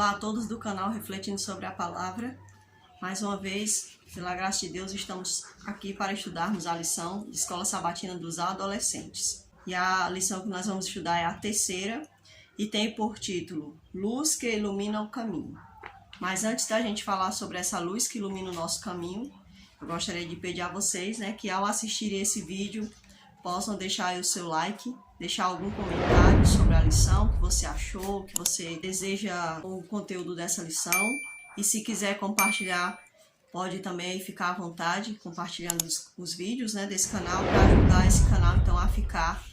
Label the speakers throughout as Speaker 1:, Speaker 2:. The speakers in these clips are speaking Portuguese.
Speaker 1: Olá a todos do canal Refletindo sobre a Palavra. Mais uma vez, pela graça de Deus, estamos aqui para estudarmos a lição de Escola Sabatina dos Adolescentes. E a lição que nós vamos estudar é a terceira e tem por título Luz que ilumina o caminho. Mas antes da gente falar sobre essa luz que ilumina o nosso caminho, eu gostaria de pedir a vocês, que ao assistirem esse vídeo, possam deixar aí o seu like, deixar algum comentário sobre a lição, o que você achou, o que você deseja o conteúdo dessa lição. E se quiser compartilhar, pode também ficar à vontade, compartilhando os vídeos desse canal, para ajudar esse canal então a ficar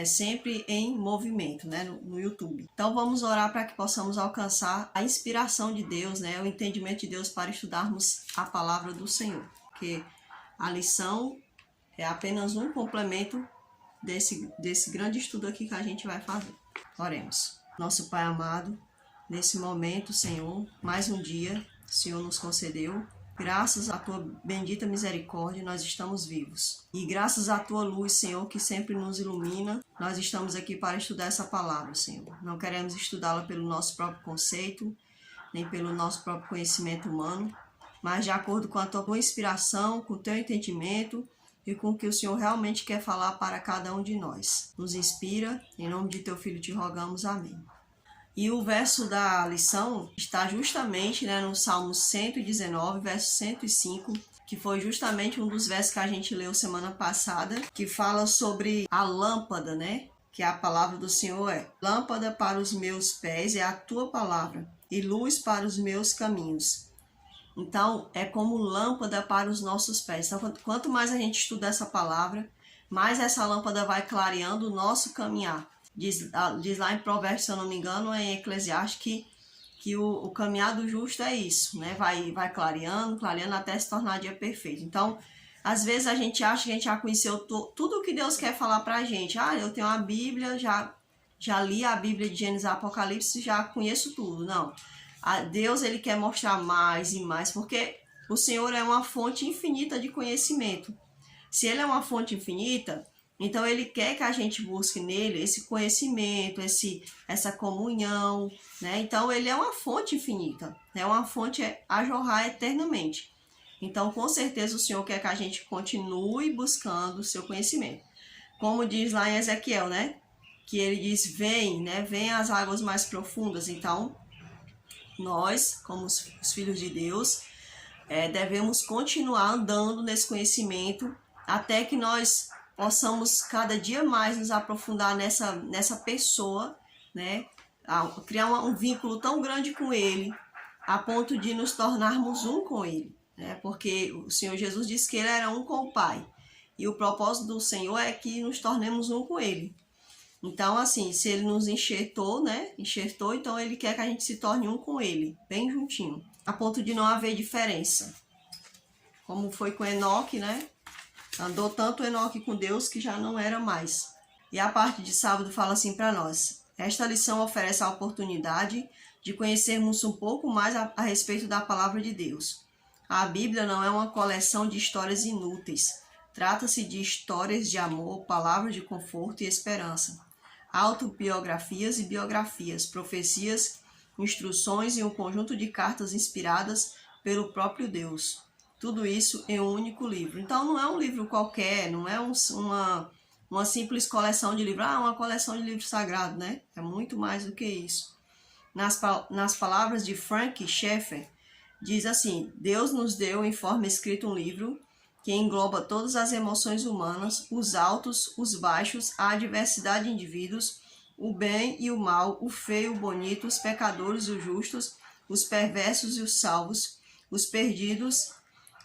Speaker 1: sempre em movimento no YouTube. Então vamos orar para que possamos alcançar a inspiração de Deus, o entendimento de Deus para estudarmos a palavra do Senhor. Porque a lição é apenas um complemento desse grande estudo aqui que a gente vai fazer. Oremos. Nosso Pai amado, nesse momento, Senhor, mais um dia o Senhor nos concedeu. Graças à Tua bendita misericórdia, nós estamos vivos. E graças à Tua luz, Senhor, que sempre nos ilumina, nós estamos aqui para estudar essa palavra, Senhor. Não queremos estudá-la pelo nosso próprio conceito, nem pelo nosso próprio conhecimento humano, mas de acordo com a Tua boa inspiração, com o Teu entendimento e com o que o Senhor realmente quer falar para cada um de nós. Nos inspira, em nome de Teu Filho te rogamos, amém. E o verso da lição está justamente no Salmo 119, verso 105, que foi justamente um dos versos que a gente leu semana passada, que fala sobre a lâmpada, que a palavra do Senhor é: lâmpada para os meus pés é a Tua palavra e luz para os meus caminhos. Então, é como lâmpada para os nossos pés. Então, quanto mais a gente estuda essa palavra, mais essa lâmpada vai clareando o nosso caminhar. Diz lá em Provérbios, se eu não me engano, em Eclesiastes, que o caminhar do justo é isso, vai clareando até se tornar dia perfeito. Então, às vezes a gente acha que a gente já conheceu tudo o que Deus quer falar pra gente. Eu tenho a Bíblia, já li a Bíblia de Gênesis a Apocalipse, já conheço tudo. Não. Deus, ele quer mostrar mais e mais, porque o Senhor é uma fonte infinita de conhecimento. Se ele é uma fonte infinita, então ele quer que a gente busque nele esse conhecimento, essa comunhão, Então ele é uma fonte infinita, é uma fonte a jorrar eternamente. Então com certeza o Senhor quer que a gente continue buscando o seu conhecimento. Como diz lá em Ezequiel, que ele diz: vem as águas mais profundas. Então nós, como os filhos de Deus, devemos continuar andando nesse conhecimento até que nós possamos cada dia mais nos aprofundar nessa pessoa, criar um vínculo tão grande com Ele, a ponto de nos tornarmos um com Ele, porque o Senhor Jesus disse que Ele era um com o Pai, e o propósito do Senhor é que nos tornemos um com Ele. Então, assim, se Ele nos enxertou, então Ele quer que a gente se torne um com Ele, bem juntinho, a ponto de não haver diferença. Como foi com Enoque, Andou tanto Enoque com Deus que já não era mais. E a parte de sábado fala assim para nós: esta lição oferece a oportunidade de conhecermos um pouco mais a respeito da palavra de Deus. A Bíblia não é uma coleção de histórias inúteis. Trata-se de histórias de amor, palavras de conforto e esperança, autobiografias e biografias, profecias, instruções e um conjunto de cartas inspiradas pelo próprio Deus. Tudo isso em um único livro. Então não é um livro qualquer, não é uma simples coleção de livros. Uma coleção de livros sagrados, É muito mais do que isso. Nas palavras de Frank Schaeffer, diz assim: Deus nos deu em forma escrita um livro que engloba todas as emoções humanas, os altos, os baixos, a diversidade de indivíduos, o bem e o mal, o feio, o bonito, os pecadores e os justos, os perversos e os salvos, os perdidos,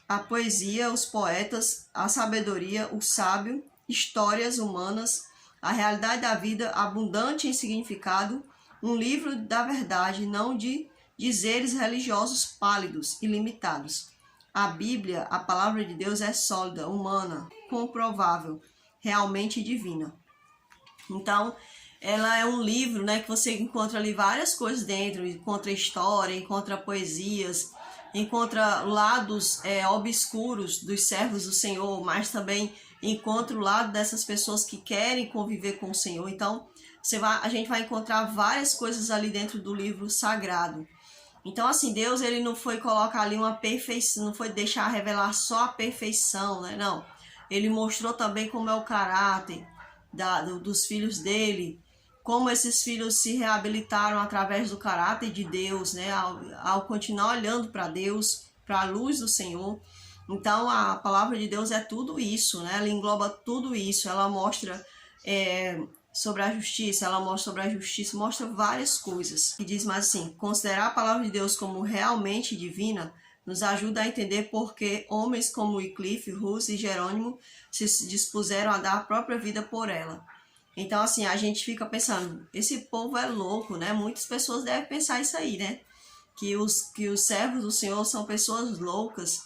Speaker 1: a poesia, os poetas, a sabedoria, o sábio, histórias humanas, a realidade da vida abundante em significado, um livro da verdade, não de dizeres religiosos pálidos e limitados. A Bíblia, a palavra de Deus, é sólida, humana, comprovável, realmente divina. Então, ela é um livro, que você encontra ali várias coisas dentro, encontra história, encontra poesias, encontra lados obscuros dos servos do Senhor, mas também encontre o lado dessas pessoas que querem conviver com o Senhor. Então, a gente vai encontrar várias coisas ali dentro do livro sagrado. Então, assim, Deus, ele não foi colocar ali uma perfeição, não foi deixar revelar só a perfeição, né? Não. Ele mostrou também como é o caráter dos filhos dele, como esses filhos se reabilitaram através do caráter de Deus, né? Ao continuar olhando para Deus, para a luz do Senhor. Então, a palavra de Deus é tudo isso, né? Ela engloba tudo isso, ela mostra sobre a justiça, ela mostra sobre a justiça, mostra várias coisas. E diz mais assim: considerar a palavra de Deus como realmente divina nos ajuda a entender por que homens como Wycliffe, Hus e Jerônimo se dispuseram a dar a própria vida por ela. Então, assim, a gente fica pensando, esse povo é louco, né? Muitas pessoas devem pensar isso aí, né? Que os servos do Senhor são pessoas loucas,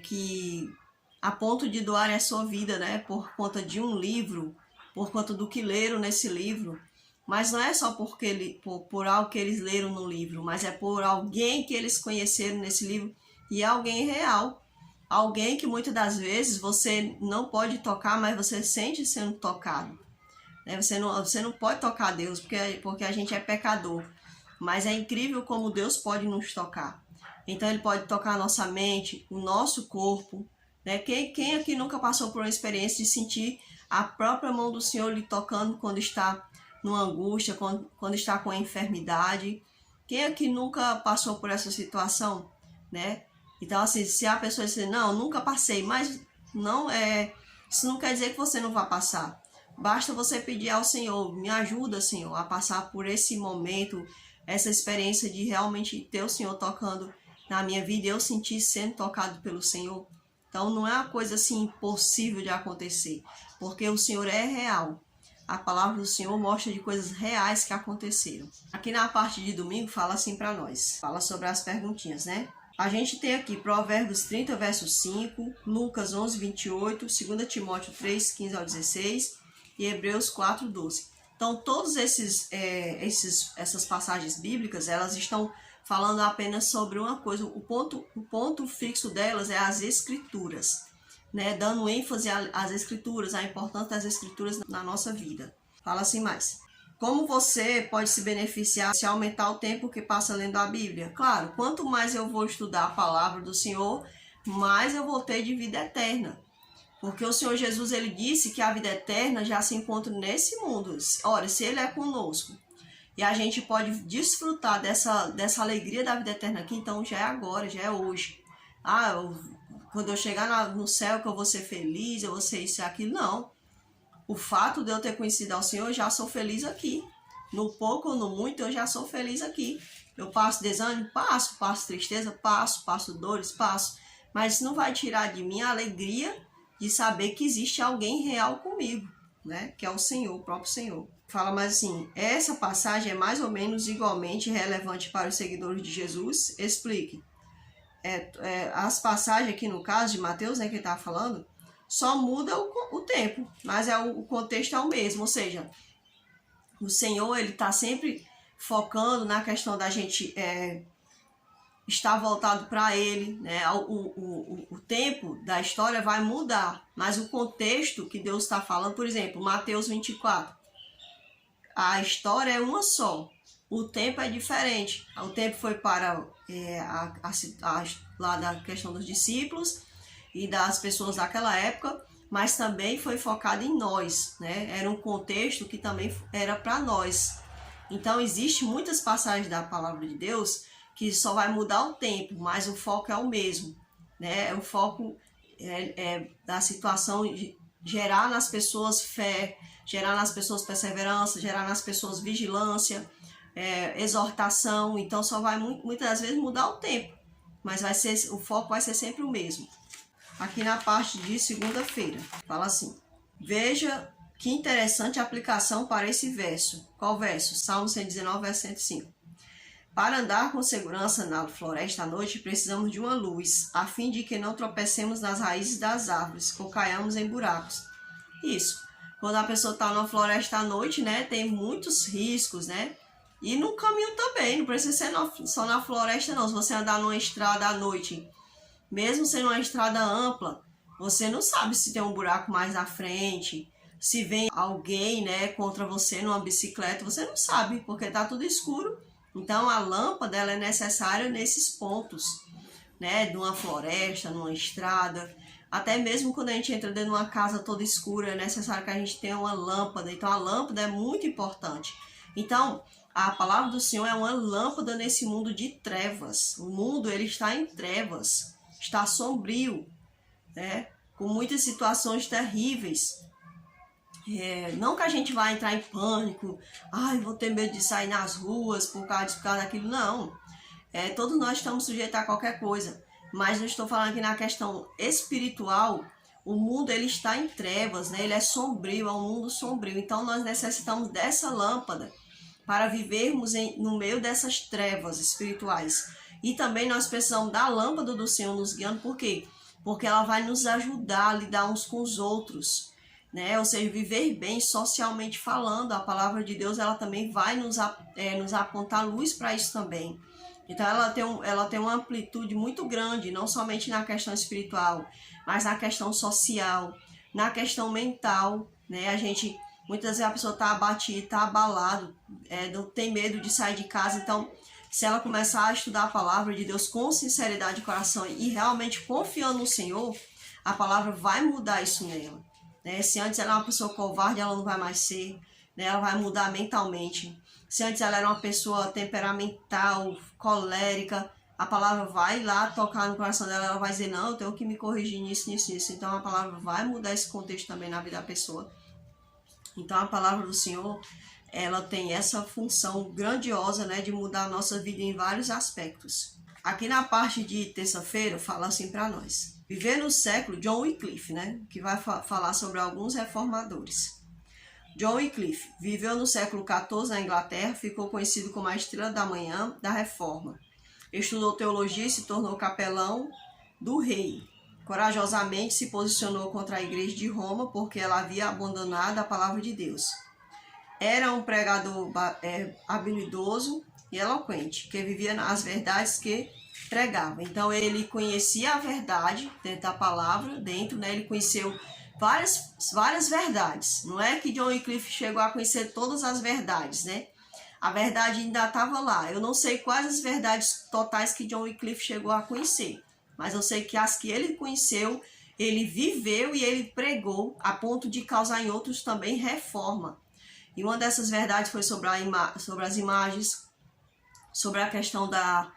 Speaker 1: que a ponto de doarem a sua vida, né? Por conta de um livro, por conta do que leram nesse livro. Mas não é só por algo que eles leram no livro, mas é por alguém que eles conheceram nesse livro, e é alguém real. Alguém que muitas das vezes você não pode tocar, mas você sente sendo tocado. Você não pode tocar a Deus porque a gente é pecador. Mas é incrível como Deus pode nos tocar. Então ele pode tocar a nossa mente, o nosso corpo. Né? Quem aqui nunca passou por uma experiência de sentir a própria mão do Senhor lhe tocando quando está numa angústia, quando está com a enfermidade? Quem aqui nunca passou por essa situação, né? Então, assim, se a pessoa dizer, não, nunca passei, mas isso não quer dizer que você não vai passar. Basta você pedir ao Senhor, me ajuda, Senhor, a passar por esse momento, essa experiência de realmente ter o Senhor tocando na minha vida e eu sentir sendo tocado pelo Senhor. Então, não é uma coisa assim impossível de acontecer, porque o Senhor é real. A palavra do Senhor mostra de coisas reais que aconteceram. Aqui na parte de domingo fala assim para nós, fala sobre as perguntinhas, né? A gente tem aqui Provérbios 30, verso 5, Lucas 11, 28, 2 Timóteo 3, 15 ao 16 e Hebreus 4, 12. Então, todas essas passagens bíblicas, elas estão falando apenas sobre uma coisa. O ponto fixo delas é as Escrituras, né? Dando ênfase às Escrituras, à importância das Escrituras na nossa vida. Fala assim mais. Como você pode se beneficiar se aumentar o tempo que passa lendo a Bíblia? Claro, quanto mais eu vou estudar a palavra do Senhor, mais eu vou ter de vida eterna. Porque o Senhor Jesus, ele disse que a vida eterna já se encontra nesse mundo. Ora, se ele é conosco e a gente pode desfrutar dessa alegria da vida eterna aqui, então já é agora, já é hoje. Quando eu chegar no céu que eu vou ser feliz, eu vou ser isso e aquilo. Não. O fato de eu ter conhecido ao Senhor, eu já sou feliz aqui. No pouco ou no muito, eu já sou feliz aqui. Eu passo desânimo? Passo tristeza? Passo dores? Passo. Mas isso não vai tirar de mim a alegria de saber que existe alguém real comigo, né? Que é o Senhor, o próprio Senhor. Fala mais assim, essa passagem é mais ou menos igualmente relevante para os seguidores de Jesus? Explique. As passagens aqui no caso de Mateus, né, que ele está falando, só muda o tempo, mas o contexto é o mesmo, ou seja, o Senhor, ele está sempre focando na questão da gente estar voltado para Ele, né? O tempo da história vai mudar, mas o contexto que Deus está falando, por exemplo, Mateus 24, a história é uma só, o tempo é diferente. O tempo foi para lá da questão dos discípulos e das pessoas daquela época, mas também foi focado em nós, né? Era um contexto que também era para nós. Então, existem muitas passagens da palavra de Deus que só vai mudar o tempo, mas o foco é o mesmo, né? O foco da situação de gerar nas pessoas fé, gerar nas pessoas perseverança, gerar nas pessoas vigilância, exortação. Então, só vai muitas das vezes mudar o tempo, mas o foco vai ser sempre o mesmo. Aqui na parte de segunda-feira, fala assim, veja que interessante a aplicação para esse verso. Qual verso? Salmo 119, verso 105. Para andar com segurança na floresta à noite, precisamos de uma luz, a fim de que não tropecemos nas raízes das árvores, ou caiamos em buracos. Isso. Quando a pessoa está numa floresta à noite, né, tem muitos riscos, né? E no caminho também, não precisa ser só na floresta não. Se você andar numa estrada à noite, mesmo sendo uma estrada ampla, Você não sabe se tem um buraco mais à frente, se vem alguém, né, contra você numa bicicleta, você não sabe, porque tá tudo escuro. Então a lâmpada ela é necessária nesses pontos, né, de uma floresta, numa estrada, até mesmo quando a gente entra dentro de uma casa toda escura, é necessário que a gente tenha uma lâmpada. Então a lâmpada é muito importante. Então a palavra do Senhor é uma lâmpada nesse mundo de trevas. O mundo ele está em trevas, está sombrio, né, com muitas situações terríveis. Não que a gente vai entrar em pânico, vou ter medo de sair nas ruas por causa daquilo, não. Todos nós estamos sujeitos a qualquer coisa, mas eu estou falando aqui na questão espiritual. O mundo ele está em trevas, né? Ele é sombrio, é um mundo sombrio, então nós necessitamos dessa lâmpada para vivermos no meio dessas trevas espirituais. E também nós precisamos da lâmpada do Senhor nos guiando, por quê? Porque ela vai nos ajudar a lidar uns com os outros, né? Ou seja, viver bem socialmente falando. A palavra de Deus ela também vai nos apontar luz para isso também. Então ela tem uma amplitude muito grande, não somente na questão espiritual, mas na questão social, na questão mental, né? Muitas vezes a pessoa está abatida, está abalado, tem medo de sair de casa. Então, se ela começar a estudar a palavra de Deus com sinceridade de coração e realmente confiando no Senhor, a palavra vai mudar isso nela, né? Se antes ela era uma pessoa covarde, ela não vai mais ser, né? Ela vai mudar mentalmente. Se antes ela era uma pessoa temperamental, colérica, a palavra vai lá tocar no coração dela, ela vai dizer, não, eu tenho que me corrigir nisso. Então a palavra vai mudar esse contexto também na vida da pessoa. Então a palavra do Senhor, ela tem essa função grandiosa, né, de mudar a nossa vida em vários aspectos. Aqui na parte de terça-feira, fala assim para nós. Viver no século, John Wycliffe, né, que vai falar sobre alguns reformadores. John Wycliffe viveu no século XIV na Inglaterra, ficou conhecido como a estrela da manhã da Reforma. Estudou teologia e se tornou capelão do rei. Corajosamente se posicionou contra a igreja de Roma porque ela havia abandonado a palavra de Deus. Era um pregador habilidoso e eloquente, que vivia as verdades que pregava. Então ele conhecia a verdade dentro da palavra, né? Ele conheceu várias verdades. Não é que John Wycliffe chegou a conhecer todas as verdades, né? A verdade ainda estava lá. Eu não sei quais as verdades totais que John Wycliffe chegou a conhecer, mas eu sei que as que ele conheceu, ele viveu e ele pregou a ponto de causar em outros também reforma. E uma dessas verdades foi sobre as imagens, sobre a questão da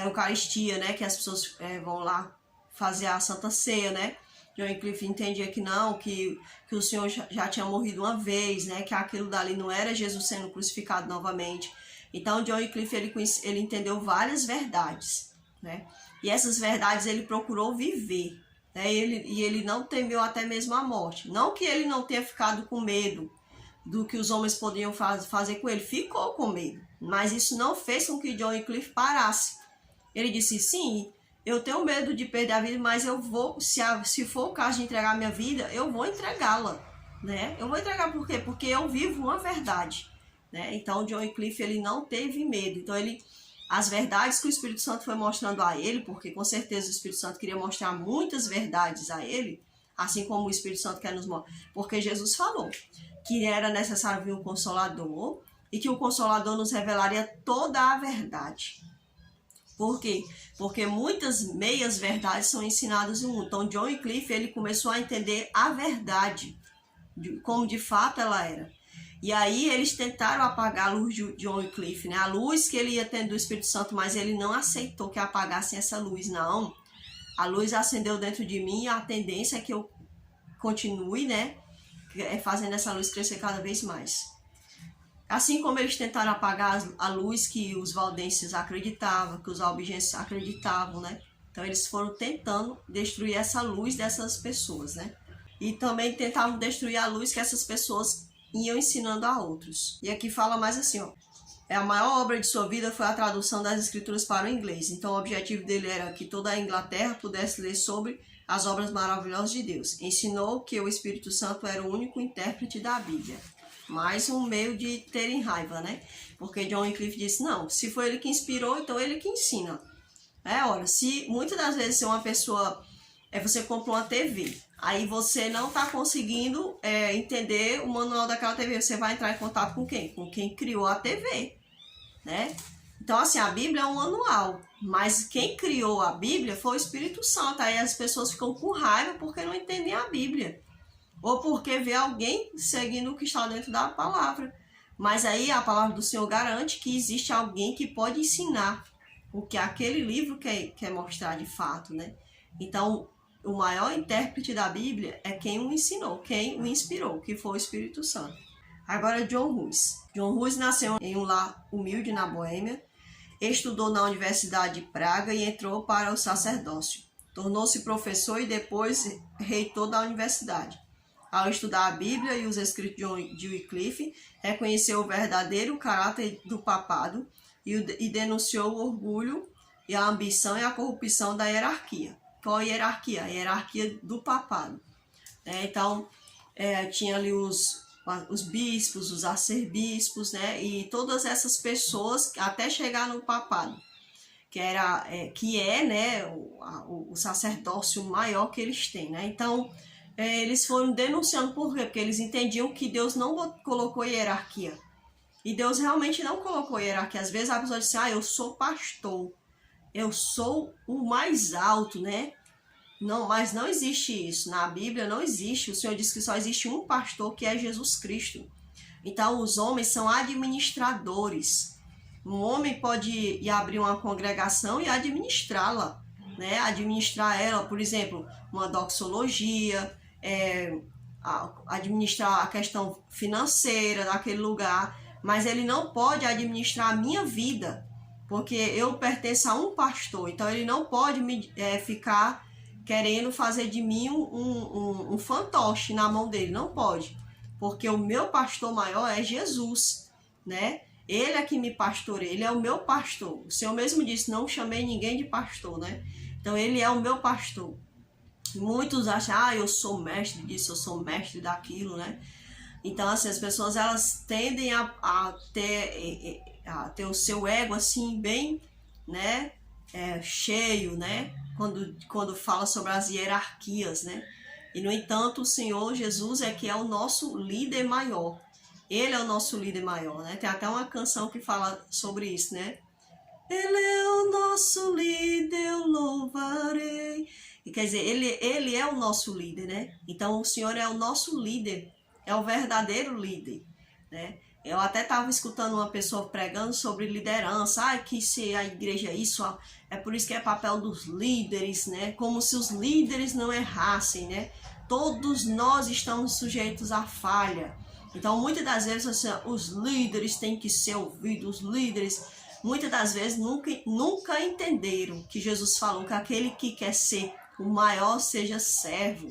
Speaker 1: Eucaristia, né? Que as pessoas vão lá fazer a Santa Ceia, né? John Wycliffe entendia que não, que o Senhor já tinha morrido uma vez, né? Que aquilo dali não era Jesus sendo crucificado novamente. Então John Wycliffe ele entendeu várias verdades, né? E essas verdades ele procurou viver, né? E ele não temeu até mesmo a morte. Não que ele não tenha ficado com medo do que os homens podiam fazer com ele, ficou com medo, mas isso não fez com que John Wycliffe parasse. Ele disse, sim, eu tenho medo de perder a vida, mas eu vou, se for o caso de entregar a minha vida, eu vou entregá-la, né? Eu vou entregar por quê? Porque eu vivo uma verdade, né? Então John Wycliffe ele não teve medo. Então as verdades que o Espírito Santo foi mostrando a ele, porque com certeza o Espírito Santo queria mostrar muitas verdades a ele, assim como o Espírito Santo quer nos mostrar, porque Jesus falou que era necessário vir um Consolador e que o Consolador nos revelaria toda a verdade. Por quê? Porque muitas meias verdades são ensinadas no mundo. Então John Wycliffe ele começou a entender a verdade, como de fato ela era. E aí eles tentaram apagar a luz de John Wycliffe, né? A luz que ele ia tendo do Espírito Santo, mas ele não aceitou que apagassem essa luz, não. A luz acendeu dentro de mim e a tendência é que eu continue, né? Fazendo essa luz crescer cada vez mais. Assim como eles tentaram apagar a luz que os valdenses acreditavam, que os albigenses acreditavam, né? Então eles foram tentando destruir essa luz dessas pessoas, né? E também tentavam destruir a luz que essas pessoas iam ensinando a outros. E aqui fala mais assim, ó. A maior obra de sua vida foi a tradução das escrituras para o inglês. Então o objetivo dele era que toda a Inglaterra pudesse ler sobre as obras maravilhosas de Deus. Ensinou que o Espírito Santo era o único intérprete da Bíblia. Mais um meio de terem raiva, né? Porque John Wycliffe disse, não, se foi ele que inspirou, então ele que ensina. Olha, se muitas das vezes se uma pessoa, você compra uma TV, aí você não está conseguindo entender o manual daquela TV. Você vai entrar em contato com quem? Com quem criou a TV, né? Então, assim, a Bíblia é um manual, mas quem criou a Bíblia foi o Espírito Santo. Aí as pessoas ficam com raiva porque não entendem a Bíblia, ou porque vê alguém seguindo o que está dentro da palavra. Mas aí a palavra do Senhor garante que existe alguém que pode ensinar o que aquele livro quer mostrar de fato, né? Então, o maior intérprete da Bíblia é quem o ensinou, quem o inspirou, que foi o Espírito Santo. Agora, John Hus. John Hus nasceu em um lar humilde na Boêmia, estudou na Universidade de Praga e entrou para o sacerdócio. Tornou-se professor e depois reitor da universidade. Ao estudar a Bíblia e os escritos de Wycliffe, reconheceu o verdadeiro caráter do papado e denunciou o orgulho e a ambição e a corrupção da hierarquia. Qual a hierarquia? A hierarquia do papado. Então, tinha ali os bispos, os arcebispos, né? E todas essas pessoas até chegar no papado, que é né, o sacerdócio maior que eles têm, né? Então, eles foram denunciando. Por quê? Porque eles entendiam que Deus não colocou hierarquia. E Deus realmente não colocou hierarquia. Às vezes a pessoa diz assim, eu sou pastor, eu sou o mais alto, né? Não, mas não existe isso. Na Bíblia não existe. O Senhor diz que só existe um pastor, que é Jesus Cristo. Então, os homens são administradores. Um homem pode ir abrir uma congregação e administrá-la, né? Administrar ela, por exemplo, uma doxologia, administrar a questão financeira daquele lugar, mas ele não pode administrar a minha vida, porque eu pertenço a um pastor. Então, ele não pode ficar querendo fazer de mim um fantoche na mão dele. Não pode, porque o meu pastor maior é Jesus, né? Ele é que me pastoreia, ele é o meu pastor. O Senhor mesmo disse, não chamei ninguém de pastor, né? Então, ele é o meu pastor. Muitos acham, eu sou mestre disso, eu sou mestre daquilo, né? Então, assim, as pessoas, elas tendem a ter o seu ego, assim, bem, né? Cheio, né? Quando fala sobre as hierarquias, né? E, no entanto, o Senhor Jesus é que é o nosso líder maior. Ele é o nosso líder maior, né? Tem até uma canção que fala sobre isso, né? Ele é o nosso líder, eu louvarei. E, quer dizer, ele é o nosso líder, né? Então, o Senhor é o nosso líder, é o verdadeiro líder, né? Eu até estava escutando uma pessoa pregando sobre liderança. Que se a igreja é isso, é por isso que é papel dos líderes, né? Como se os líderes não errassem, né? Todos nós estamos sujeitos à falha. Então, muitas das vezes, assim, os líderes têm que ser ouvidos, os líderes, muitas das vezes, nunca entenderam que Jesus falou que aquele que quer ser o maior seja servo.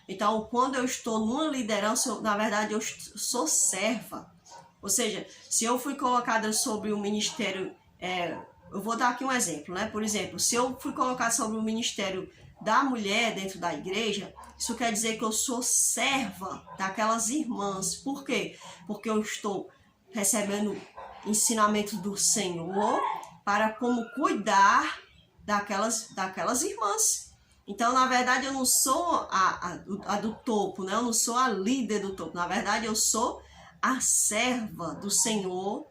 Speaker 1: Então, quando eu estou numa liderança, na verdade, eu sou serva. Ou seja, se eu fui colocada sobre o ministério, eu vou dar aqui um exemplo, né? Por exemplo, se eu fui colocada sobre o ministério da mulher dentro da igreja, isso quer dizer que eu sou serva daquelas irmãs. Por quê? Porque eu estou recebendo ensinamento do Senhor para como cuidar daquelas irmãs. Então, na verdade, eu não sou a do topo, né? Eu não sou a líder do topo. Na verdade, eu sou a serva do Senhor,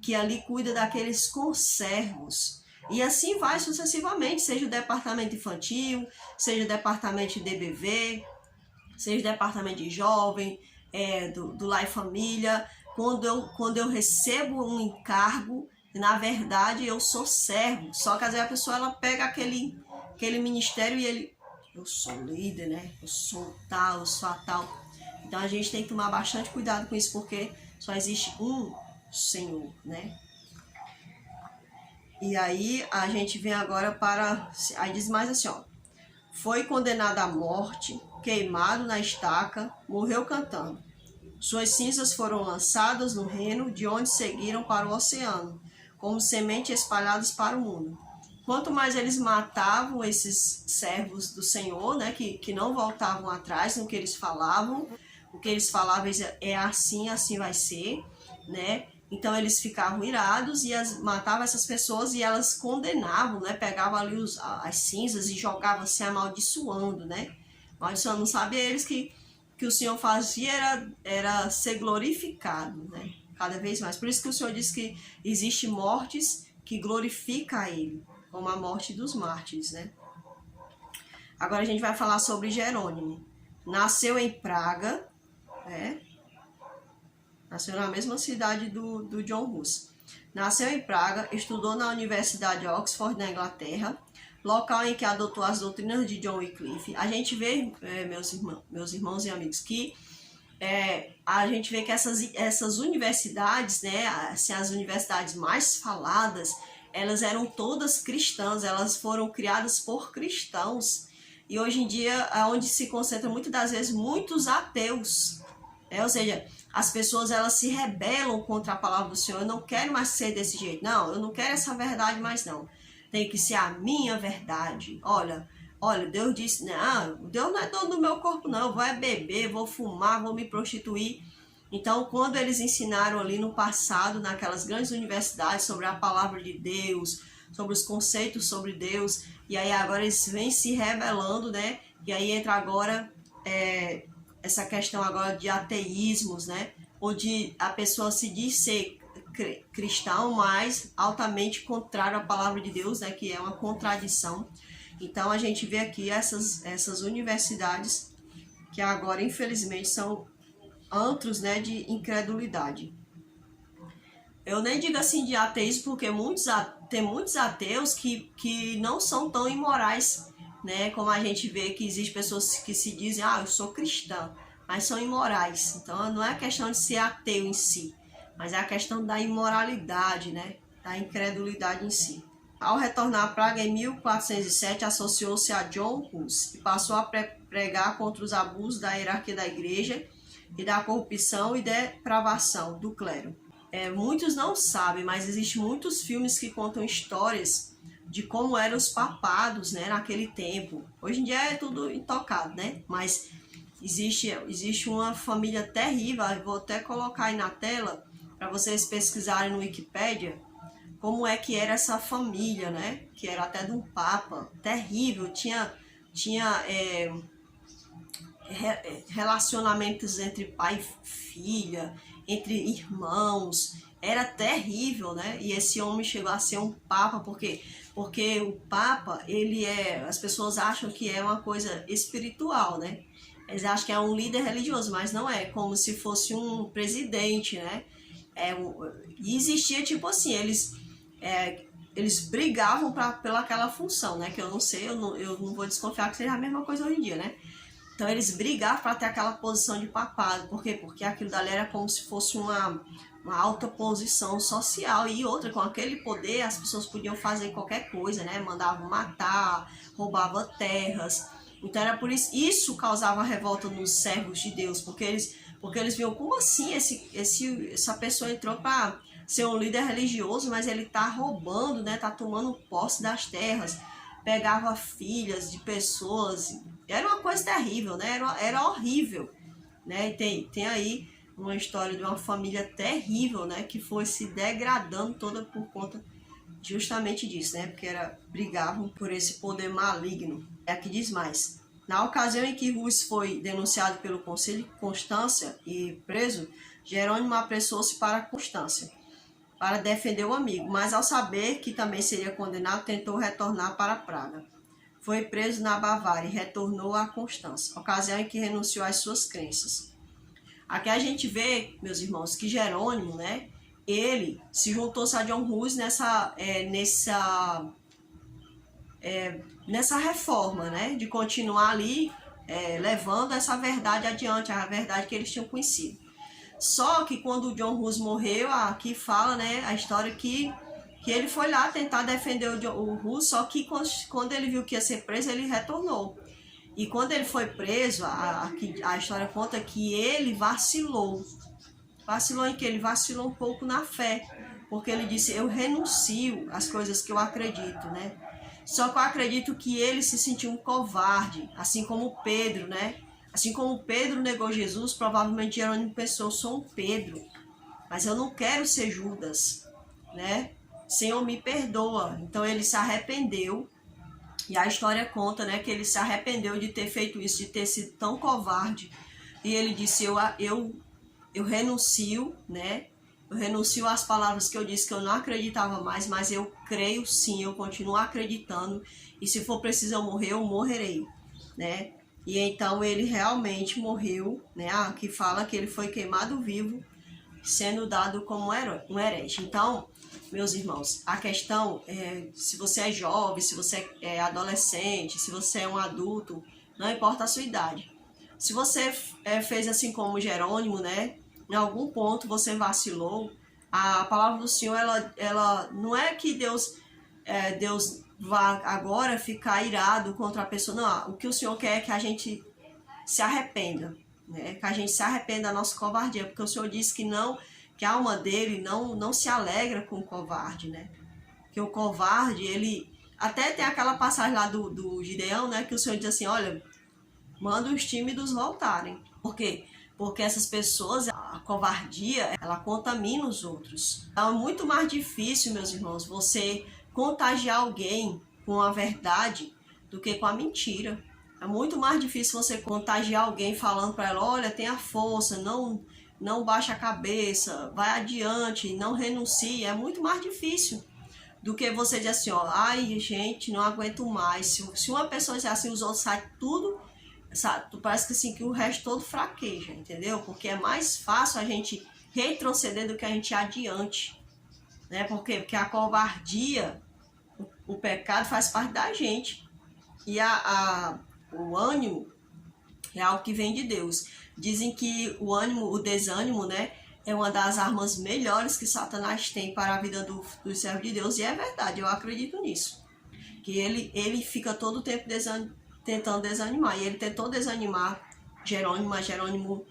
Speaker 1: que ali cuida daqueles conservos. E assim vai sucessivamente, seja o departamento infantil, seja o departamento de DBV, seja o departamento de jovem, do Lar e Família. Quando eu recebo um encargo, na verdade eu sou servo. Só que às vezes a pessoa ela pega aquele ministério e eu sou líder, né? Eu sou tal, eu sou a tal. Então a gente tem que tomar bastante cuidado com isso, porque só existe um Senhor, né? E aí a gente vem agora para... Aí diz mais assim, ó. Foi condenado à morte, queimado na estaca, morreu cantando. Suas cinzas foram lançadas no reno, de onde seguiram para o oceano, como semente espalhadas para o mundo. Quanto mais eles matavam esses servos do Senhor, né, que não voltavam atrás no que eles falavam, o que eles falavam é assim, assim vai ser, né? Então eles ficavam irados e matavam essas pessoas e elas condenavam, né? Pegavam ali as cinzas e jogavam assim amaldiçoando, né? Maldição, não sabia eles que o Senhor fazia era ser glorificado, né? Cada vez mais. Por isso que o Senhor diz que existe mortes que glorificam a Ele, como a morte dos mártires, né? Agora a gente vai falar sobre Jerônimo. Nasceu em Praga, né? Nasceu na mesma cidade do John Hus. Nasceu em Praga, estudou na Universidade de Oxford, na Inglaterra, local em que adotou as doutrinas de John Wycliffe. A gente vê, meus irmãos e amigos, que a gente vê que essas universidades, né, assim, as universidades mais faladas, elas eram todas cristãs, elas foram criadas por cristãos. E hoje em dia é onde se concentra muitas das vezes muitos ateus, né? Ou seja, as pessoas elas se rebelam contra a palavra do Senhor. Eu não quero mais ser desse jeito. Não, eu não quero essa verdade mais não. Tem que ser a minha verdade. Olha, Deus disse, não, Deus não é dono do meu corpo não. Eu vou beber, vou fumar, vou me prostituir. Então, quando eles ensinaram ali no passado, naquelas grandes universidades, sobre a palavra de Deus, sobre os conceitos sobre Deus, e aí agora eles vêm se rebelando, né? E aí entra agora essa questão agora de ateísmos, né? Onde a pessoa se diz ser cristão, mas altamente contrário à palavra de Deus, né? Que é uma contradição. Então a gente vê aqui essas universidades que agora infelizmente são antros, né, de incredulidade. Eu nem digo assim de ateísmo, porque tem muitos ateus que não são tão imorais, né? Como a gente vê que existem pessoas que se dizem, eu sou cristã, mas são imorais. Então não é a questão de ser ateu em si, mas é a questão da imoralidade, né? Da incredulidade em si. Ao retornar a Praga em 1407, associou-se a John Hus e passou a pregar contra os abusos da hierarquia da igreja e da corrupção e depravação do clero. Muitos não sabem, mas existem muitos filmes que contam histórias de como eram os papados, né, naquele tempo. Hoje em dia é tudo intocado, né? Mas existe uma família terrível. Eu vou até colocar aí na tela para vocês pesquisarem no Wikipédia como é que era essa família, né? Que era até de um papa terrível. Tinha relacionamentos entre pai e filha, entre irmãos, era terrível, né? E esse homem chegou a ser um papa, porque o papa, as pessoas acham que é uma coisa espiritual, né? Eles acham que é um líder religioso, mas não é, como se fosse um presidente, né? E existia tipo assim, eles brigavam pela aquela função, né? Que eu não sei, eu não vou desconfiar que seja a mesma coisa hoje em dia, né? Então eles brigavam para ter aquela posição de papado. Por quê? Porque aquilo dali era como se fosse uma alta posição social. E outra, com aquele poder as pessoas podiam fazer qualquer coisa, né? Mandavam matar, roubavam terras. Então era por isso causava revolta nos servos de Deus. Porque eles viam, como assim essa pessoa entrou para ser um líder religioso, mas ele está roubando, né? Tá tomando posse das terras. Pegava filhas de pessoas. Era uma coisa terrível, né? Era horrível, né? E tem aí uma história de uma família terrível, né? Que foi se degradando toda por conta justamente disso, né? Porque brigavam por esse poder maligno. Aqui diz mais. Na ocasião em que Hus foi denunciado pelo Conselho de Constância e preso, Jerônimo apressou-se para Constância para defender o amigo, mas ao saber que também seria condenado, tentou retornar para Praga. Foi preso na Bavária e retornou a Constância, ocasião em que renunciou às suas crenças. Aqui a gente vê, meus irmãos, que Jerônimo, né, ele se juntou-se a John Hus nessa reforma, né, de continuar ali levando essa verdade adiante, a verdade que eles tinham conhecido. Só que quando o John Hus morreu, aqui fala, né, a história que ele foi lá tentar defender o Hus, só que quando ele viu que ia ser preso, ele retornou. E quando ele foi preso, a história conta que ele vacilou. Vacilou em que? Ele vacilou um pouco na fé, porque ele disse, eu renuncio às coisas que eu acredito, né? Só que eu acredito que ele se sentiu um covarde, assim como Pedro, né? Assim como Pedro negou Jesus, provavelmente Jerônimo pensou, eu sou um Pedro, mas eu não quero ser Judas, né? Senhor, me perdoa. Então ele se arrependeu E a história conta, né, que ele se arrependeu de ter feito isso, de ter sido tão covarde. E ele disse, eu renuncio, né? Eu renuncio às palavras que eu disse que eu não acreditava mais, mas eu creio sim, eu continuo acreditando. E se for preciso eu morrer, eu morrerei, né? E então ele realmente morreu, né? Aqui fala que ele foi queimado vivo, sendo dado como um herege. Então, meus irmãos, a questão é, se você é jovem, se você é adolescente, se você é um adulto, não importa a sua idade. Se você fez assim como Jerônimo, né? Em algum ponto você vacilou, a palavra do Senhor, ela não é que Deus vá agora ficar irado contra a pessoa. Não, o que o Senhor quer é que a gente se arrependa, né? Que a gente se arrependa da nossa covardia, porque o Senhor disse que não, que a alma dele não se alegra com o covarde, né? Que o covarde, ele até tem aquela passagem lá do Gideão, né? Que o Senhor diz assim, olha, manda os tímidos voltarem. Por quê? Porque essas pessoas, a covardia, ela contamina os outros. Então é muito mais difícil, meus irmãos, você contagiar alguém com a verdade do que com a mentira. É muito mais difícil você contagiar alguém falando para ela, olha, tenha força, não baixa a cabeça, vai adiante, não renuncie. É muito mais difícil do que você dizer assim, ó, ai, gente, não aguento mais. Se uma pessoa dizer assim, os outros saem tudo, sabe, parece que assim, que o resto todo fraqueja, entendeu? Porque é mais fácil a gente retroceder do que a gente ir adiante, né? Por quê? Porque a covardia, o pecado faz parte da gente. E o ânimo é algo que vem de Deus. Dizem que o desânimo, né, é uma das armas melhores que Satanás tem para a vida do servo de Deus. E é verdade, eu acredito nisso. Que ele fica todo o tempo tentando desanimar. E ele tentou desanimar Jerônimo, mas Jerônimo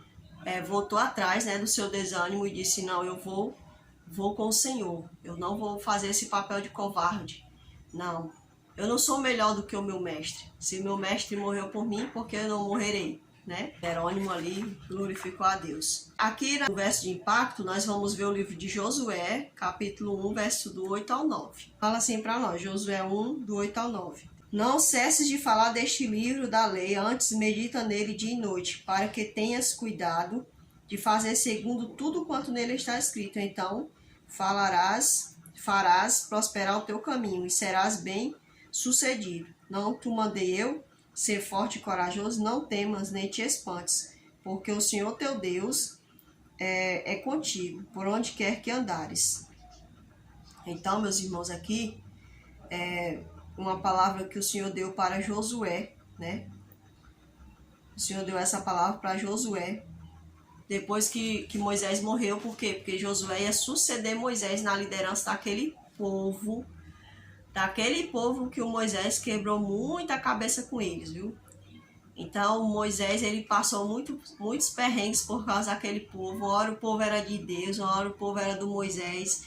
Speaker 1: voltou atrás, né, do seu desânimo e disse, não, eu vou com o Senhor. Eu não vou fazer esse papel de covarde. Não. Eu não sou melhor do que o meu mestre. Se meu mestre morreu por mim, por que eu não morrerei? Né? Jerônimo ali glorificou a Deus. Aqui no verso de impacto, nós vamos ver o livro de Josué, capítulo 1, verso do 8 ao 9. Fala assim para nós, Josué 1, do 8 ao 9. Não cesses de falar deste livro da lei, antes medita nele dia e noite, para que tenhas cuidado de fazer segundo tudo quanto nele está escrito. Então farás prosperar o teu caminho e serás bem sucedido. Não te mandei eu ser forte e corajoso, não temas nem te espantes, porque o Senhor teu Deus é contigo, por onde quer que andares. Então, meus irmãos, aqui é uma palavra que o Senhor deu para Josué, né? O Senhor deu essa palavra para Josué, depois que Moisés morreu. Por quê? Porque Josué ia suceder Moisés na liderança daquele povo que o Moisés quebrou muita cabeça com eles, viu? Então Moisés, ele passou muitos perrengues por causa daquele povo. Uma hora o povo era de Deus, uma hora o povo era do Moisés,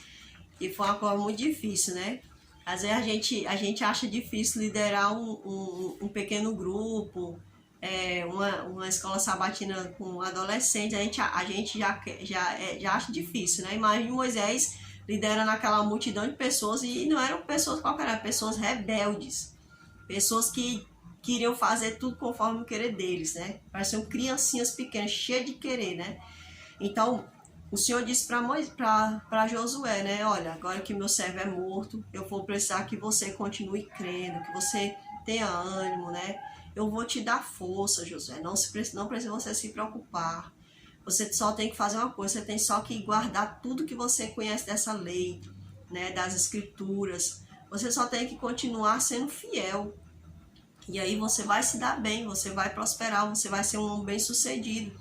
Speaker 1: e foi uma coisa muito difícil, né? Às vezes a gente acha difícil liderar um pequeno grupo, uma escola sabatina com adolescentes, a gente já acha difícil, né? Imagina Moisés liderando aquela multidão de pessoas, e não eram pessoas qualquer, eram pessoas rebeldes, pessoas que queriam fazer tudo conforme o querer deles, né? Pareciam criancinhas pequenas, cheias de querer, né? Então, o Senhor disse para Josué, né? Olha, agora que meu servo é morto, eu vou precisar que você continue crendo, que você tenha ânimo, né? Eu vou te dar força, Josué. Não precisa você se preocupar. Você só tem que fazer uma coisa, você tem só que guardar tudo que você conhece dessa lei, né, das escrituras. Você só tem que continuar sendo fiel. E aí você vai se dar bem, você vai prosperar, você vai ser um homem bem-sucedido.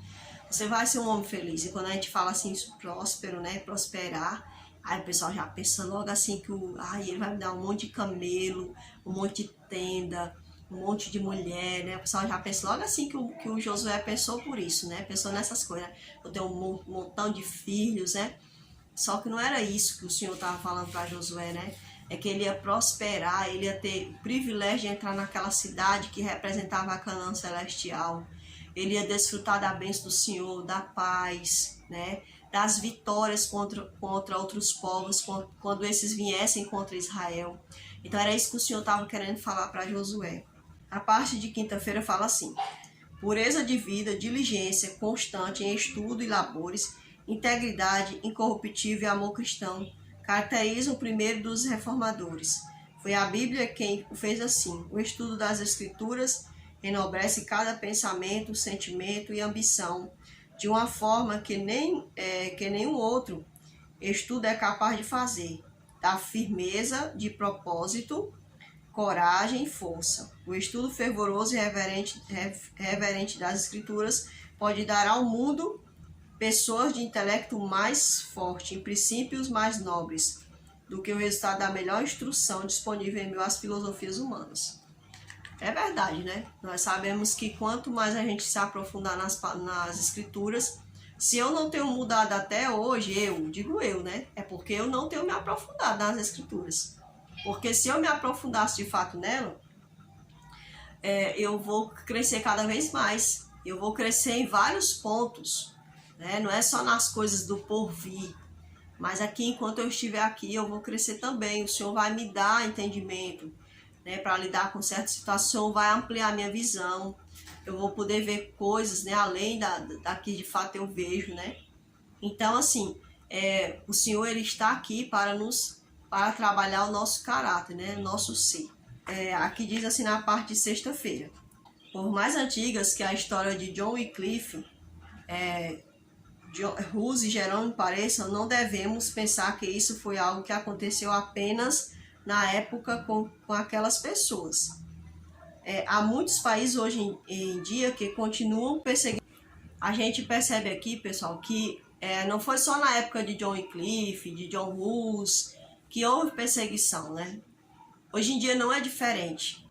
Speaker 1: Você vai ser um homem feliz. E quando a gente fala assim, próspero, né, prosperar, aí o pessoal já pensa logo assim que ele vai me dar um monte de camelo, um monte de tenda, um monte de mulher, né? O pessoal já pensa logo assim que o Josué pensou por isso, né? Pensou nessas coisas. Eu tenho um montão de filhos, né? Só que não era isso que o Senhor estava falando para Josué, né? É que ele ia prosperar, ele ia ter o privilégio de entrar naquela cidade que representava a Canaã celestial. Ele ia desfrutar da bênção do Senhor, da paz, né? Das vitórias contra outros povos, quando esses viessem contra Israel. Então era isso que o Senhor estava querendo falar para Josué. A parte de quinta-feira fala assim: pureza de vida, diligência constante em estudo e labores, integridade, incorruptível e amor cristão caracterizam o primeiro dos reformadores. Foi a Bíblia quem o fez assim. O estudo das Escrituras enobrece cada pensamento, sentimento e ambição de uma forma que nenhum outro estudo é capaz de fazer. Dá firmeza de propósito, coragem e força. O estudo fervoroso e reverente das Escrituras pode dar ao mundo pessoas de intelecto mais forte, em princípios mais nobres, do que o resultado da melhor instrução disponível em meio às filosofias humanas. É verdade, né? Nós sabemos que quanto mais a gente se aprofundar nas Escrituras, se eu não tenho mudado até hoje, né? É porque eu não tenho me aprofundado nas Escrituras. Porque se eu me aprofundasse de fato nela, eu vou crescer cada vez mais. Eu vou crescer em vários pontos, né? Não é só nas coisas do porvir, mas aqui, enquanto eu estiver aqui, eu vou crescer também. O Senhor vai me dar entendimento, né, para lidar com certa situação, vai ampliar minha visão. Eu vou poder ver coisas, né, além da que de fato eu vejo, né? Então, assim, o Senhor, ele está aqui para trabalhar o nosso caráter, né, o nosso ser. Aqui diz assim na parte de sexta-feira: por mais antigas que a história de John Wycliffe, Hus e Jerônimo pareçam, não devemos pensar que isso foi algo que aconteceu apenas na época com aquelas pessoas. Há muitos países hoje em dia que continuam perseguindo. A gente percebe aqui, pessoal, que não foi só na época de John Wycliffe, de John Hus, que houve perseguição, né? Hoje em dia não é diferente,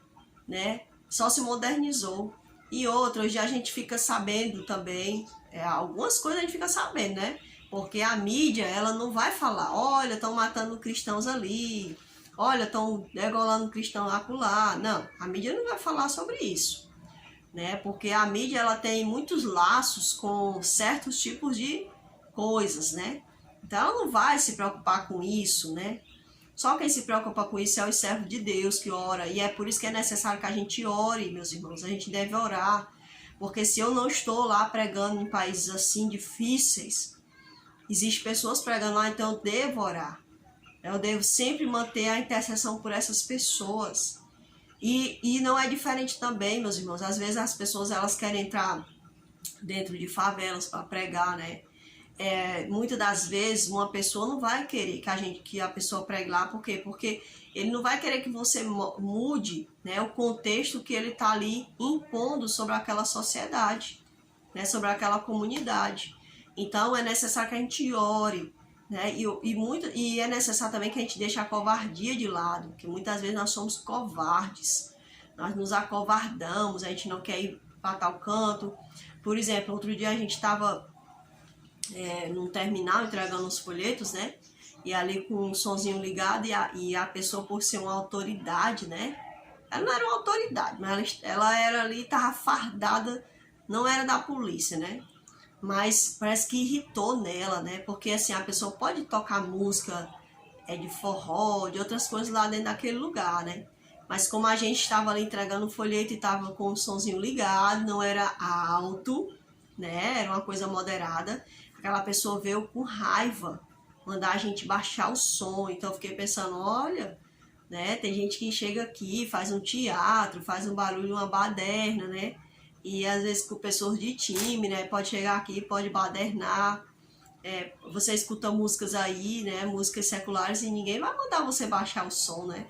Speaker 1: né? Só se modernizou. E outras, já a gente fica sabendo também, algumas coisas a gente fica sabendo, né? Porque a mídia, ela não vai falar: olha, estão matando cristãos ali, olha, estão degolando cristão acolá. Não, a mídia não vai falar sobre isso, né? Porque a mídia, ela tem muitos laços com certos tipos de coisas, né? Então ela não vai se preocupar com isso, né? Só quem se preocupa com isso é o servo de Deus que ora. E é por isso que é necessário que a gente ore, meus irmãos. A gente deve orar. Porque se eu não estou lá pregando em países assim difíceis, existem pessoas pregando lá, então eu devo orar. Eu devo sempre manter a intercessão por essas pessoas. E não é diferente também, meus irmãos. Às vezes as pessoas, elas querem entrar dentro de favelas para pregar, né? Muitas das vezes uma pessoa não vai querer que a pessoa pregue lá. Por quê? Porque ele não vai querer que você mude, né, o contexto que ele está ali impondo sobre aquela sociedade, né, sobre aquela comunidade. Então é necessário que a gente ore, né, e é necessário também que a gente deixe a covardia de lado, porque muitas vezes nós somos covardes, nós nos acovardamos, a gente não quer ir para tal canto. Por exemplo, outro dia a gente estava num terminal entregando os folhetos, né? E ali com um sonzinho ligado, e a pessoa, por ser uma autoridade, né? Ela não era uma autoridade, mas ela era ali, estava fardada, não era da polícia, né? Mas parece que irritou nela, né? Porque assim, a pessoa pode tocar música de forró, de outras coisas lá dentro daquele lugar, né? Mas como a gente estava ali entregando o folheto e estava com o sonzinho ligado, não era alto, né? Era uma coisa moderada. Aquela pessoa veio com raiva mandar a gente baixar o som. Então eu fiquei pensando: olha, né, tem gente que chega aqui, faz um teatro, faz um barulho, uma baderna, né? E às vezes com pessoas de time, né, pode chegar aqui, pode badernar. Você escuta músicas aí, né, músicas seculares, e ninguém vai mandar você baixar o som, né?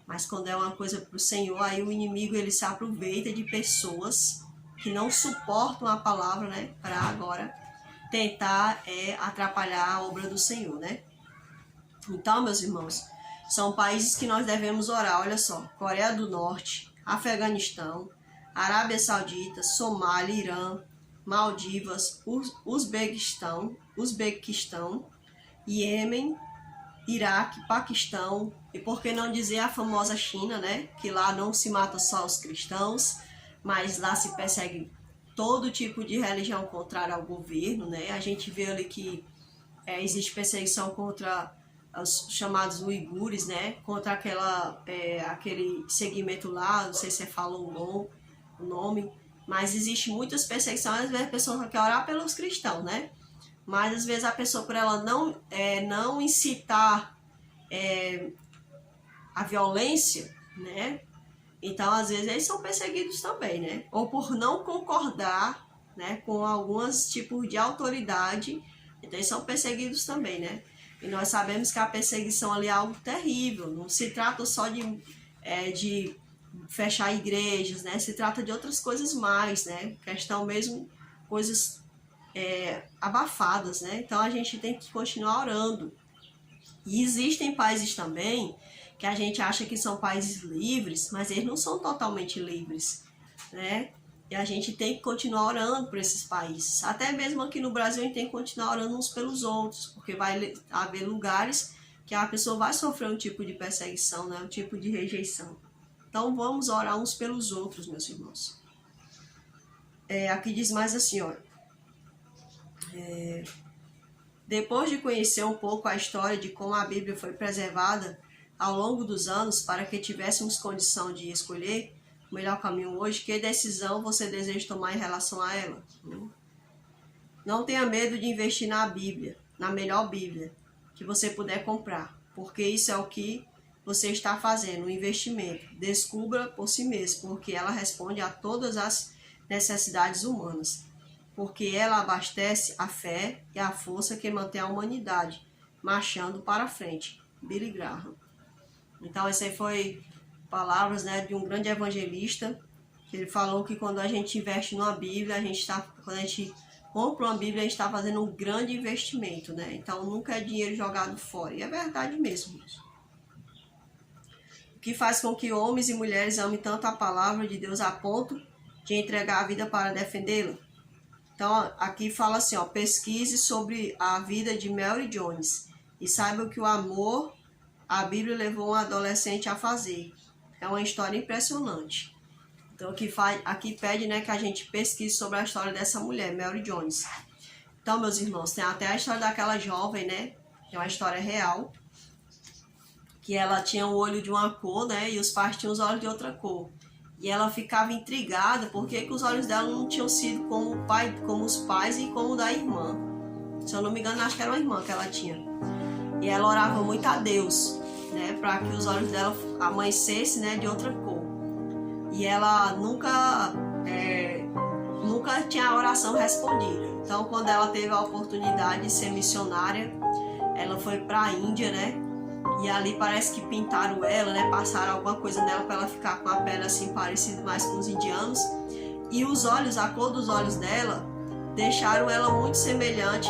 Speaker 1: Mas quando é uma coisa pro Senhor, aí o inimigo, ele se aproveita de pessoas que não suportam a palavra, né, para agora tentar atrapalhar a obra do Senhor, né? Então, meus irmãos, são países que nós devemos orar. Olha só: Coreia do Norte, Afeganistão, Arábia Saudita, Somália, Irã, Maldivas, Uzbequistão, Iêmen, Iraque, Paquistão, e por que não dizer a famosa China, né? Que lá não se mata só os cristãos, mas lá se persegue todo tipo de religião contrária ao governo, né? A gente vê ali que existe perseguição contra os chamados uigures, né, contra aquele segmento lá, não sei se é Falun Gong o nome, mas existe muitas perseguições. Às vezes a pessoa quer orar pelos cristãos, né, mas às vezes a pessoa, por ela não incitar a violência, né, então às vezes eles são perseguidos também, né, ou por não concordar, né, com alguns tipos de autoridade, então eles são perseguidos também, né. E nós sabemos que a perseguição ali é algo terrível, não se trata só de fechar igrejas, né? Se trata de outras coisas mais, né? Questão mesmo, coisas abafadas, né? Então a gente tem que continuar orando. E existem países também que a gente acha que são países livres, mas eles não são totalmente livres, né? E a gente tem que continuar orando por esses países. Até mesmo aqui no Brasil a gente tem que continuar orando uns pelos outros, porque vai haver lugares que a pessoa vai sofrer um tipo de perseguição, né? Um tipo de rejeição. Então vamos orar uns pelos outros, meus irmãos. Aqui diz mais assim, ó. Depois de conhecer um pouco a história de como a Bíblia foi preservada ao longo dos anos para que tivéssemos condição de escolher o melhor caminho hoje, que decisão você deseja tomar em relação a ela? Não tenha medo de investir na Bíblia, na melhor Bíblia que você puder comprar, porque isso é o que você está fazendo, um investimento. Descubra por si mesmo, porque ela responde a todas as necessidades humanas, porque ela abastece a fé e a força que mantém a humanidade marchando para frente. Billy Graham. Então, essa aí foi palavras, né, de um grande evangelista, que ele falou que quando a gente investe numa Bíblia, quando a gente compra uma Bíblia, a gente está fazendo um grande investimento, né? Então nunca é dinheiro jogado fora, e é verdade mesmo. O que faz com que homens e mulheres amem tanto a palavra de Deus a ponto de entregar a vida para defendê-la? Então aqui fala assim, ó, pesquise sobre a vida de Mary Jones e saiba que o amor a Bíblia levou um adolescente a fazer. É uma história impressionante. Então aqui pede, né, que a gente pesquise sobre a história dessa mulher, Mary Jones. Então, meus irmãos, tem até a história daquela jovem, né, que é uma história real, que ela tinha o olho de uma cor, né, e os pais tinham os olhos de outra cor. E ela ficava intrigada porque que os olhos dela não tinham sido como os pais e como o da irmã. Se eu não me engano, acho que era uma irmã que ela tinha. E ela orava muito a Deus, né, para que os olhos dela amanhecessem, né, de outra cor. E ela nunca tinha a oração respondida. Então, quando ela teve a oportunidade de ser missionária, ela foi para a Índia, né, e ali parece que pintaram ela, né, passaram alguma coisa nela para ela ficar com a pele assim parecida mais com os indianos. E os olhos, a cor dos olhos dela, deixaram ela muito semelhante,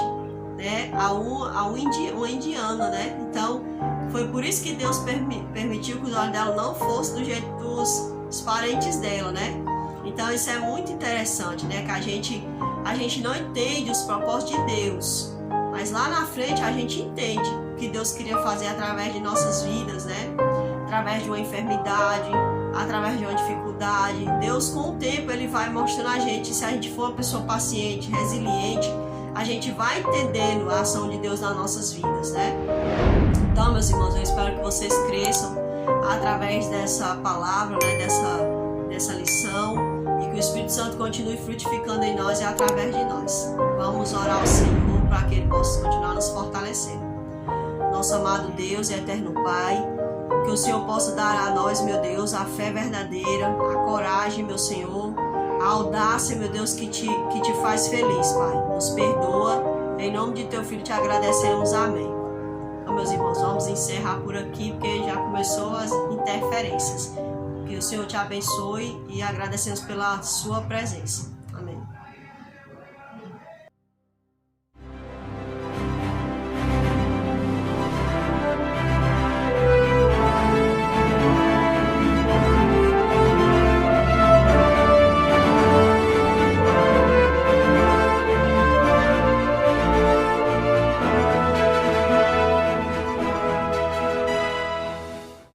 Speaker 1: né, a uma indiana, né. Então foi por isso que Deus permitiu que os olhos dela não fossem do jeito dos parentes dela, né. Então isso é muito interessante, né, que a gente não entende os propósitos de Deus, mas lá na frente a gente entende o que Deus queria fazer através de nossas vidas, né, através de uma enfermidade, através de uma dificuldade. Deus, com o tempo, Ele vai mostrando a gente, se a gente for uma pessoa paciente, resiliente, a gente vai entendendo a ação de Deus nas nossas vidas, né? Então, meus irmãos, eu espero que vocês cresçam através dessa palavra, né, dessa lição, e que o Espírito Santo continue frutificando em nós e através de nós. Vamos orar ao Senhor para que Ele possa continuar nos fortalecendo. Nosso amado Deus e eterno Pai, que o Senhor possa dar a nós, meu Deus, a fé verdadeira, a coragem, meu Senhor, a audácia, meu Deus, que te faz feliz, Pai. Nos perdoa, em nome de Teu Filho te agradecemos, amém. Então, meus irmãos, vamos encerrar por aqui, porque já começou as interferências. Que o Senhor te abençoe e agradecemos pela sua presença. Amém.